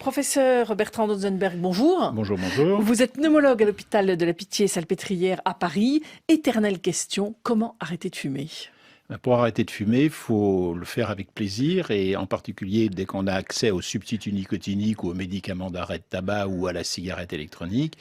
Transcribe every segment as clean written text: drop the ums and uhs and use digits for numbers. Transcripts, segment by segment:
Professeur Bertrand Dotzenberg, bonjour. Bonjour, bonjour. Vous êtes pneumologue à l'hôpital de la Pitié-Salpêtrière à Paris. Éternelle question, comment arrêter de fumer ? Pour arrêter de fumer, il faut le faire avec plaisir et en particulier dès qu'on a accès aux substituts nicotiniques ou aux médicaments d'arrêt de tabac ou à la cigarette électronique.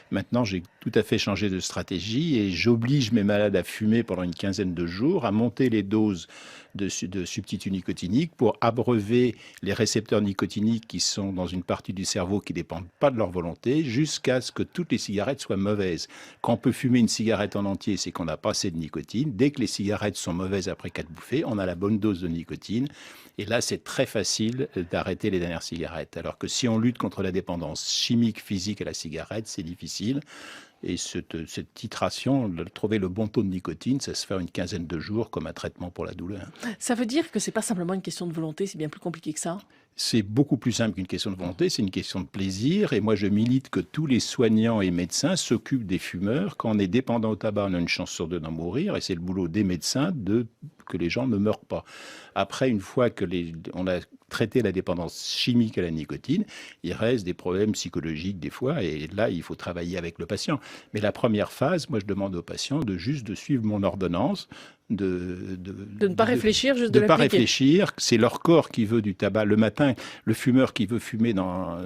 Maintenant, j'ai tout à fait changé de stratégie et j'oblige mes malades à fumer pendant une quinzaine de jours, à monter les doses de substituts nicotiniques pour abreuver les récepteurs nicotiniques qui sont dans une partie du cerveau qui ne dépendent pas de leur volonté jusqu'à ce que toutes les cigarettes soient mauvaises. Quand on peut fumer une cigarette en entier, c'est qu'on n'a pas assez de nicotine. Dès que les cigarettes sont mauvaises après 4 bouffées, on a la bonne dose de nicotine. Et là, c'est très facile d'arrêter les dernières cigarettes. Alors que si on lutte contre la dépendance chimique, physique à la cigarette, c'est difficile. Et cette titration, trouver le bon taux de nicotine, ça se fait en une quinzaine de jours comme un traitement pour la douleur. Ça veut dire que ce n'est pas simplement une question de volonté, c'est bien plus compliqué que ça ? C'est beaucoup plus simple qu'une question de volonté, c'est une question de plaisir. Et moi, je milite que tous les soignants et médecins s'occupent des fumeurs. Quand on est dépendant au tabac, on a une chance sur deux d'en mourir. Et c'est le boulot des médecins que les gens ne meurent pas. Après, une fois que on a traité la dépendance chimique à la nicotine, il reste des problèmes psychologiques des fois. Et là, il faut travailler avec le patient. Mais la première phase, moi, je demande aux patients de suivre mon ordonnance, de ne pas réfléchir, juste de ne pas l'appliquer. réfléchir. C'est leur corps qui veut du tabac. Le matin, le fumeur qui veut fumer dans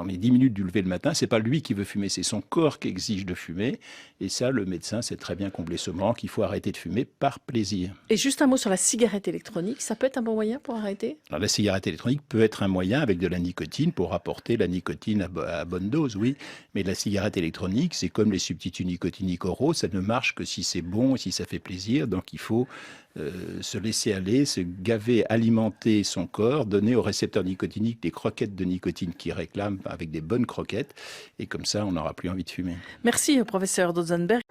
les 10 minutes du lever le matin, c'est pas lui qui veut fumer, c'est son corps qui exige de fumer. Et ça, le médecin sait très bien combler ce manque. Il faut arrêter de fumer par plaisir. Et juste un mot sur la cigarette électronique, ça peut être un bon moyen pour arrêter ? Alors, la cigarette électronique peut être un moyen avec de la nicotine pour apporter la nicotine à bonne dose, oui. Mais la cigarette électronique, c'est comme les substituts nicotiniques oraux, ça ne marche que si c'est bon et si ça fait plaisir. Donc il faut se laisser aller, se gaver, alimenter son corps, donner aux récepteurs nicotiniques des croquettes de nicotine qu'ils réclament avec des bonnes croquettes. Et comme ça, on n'aura plus envie de fumer. Merci, professeur Dotzenberg.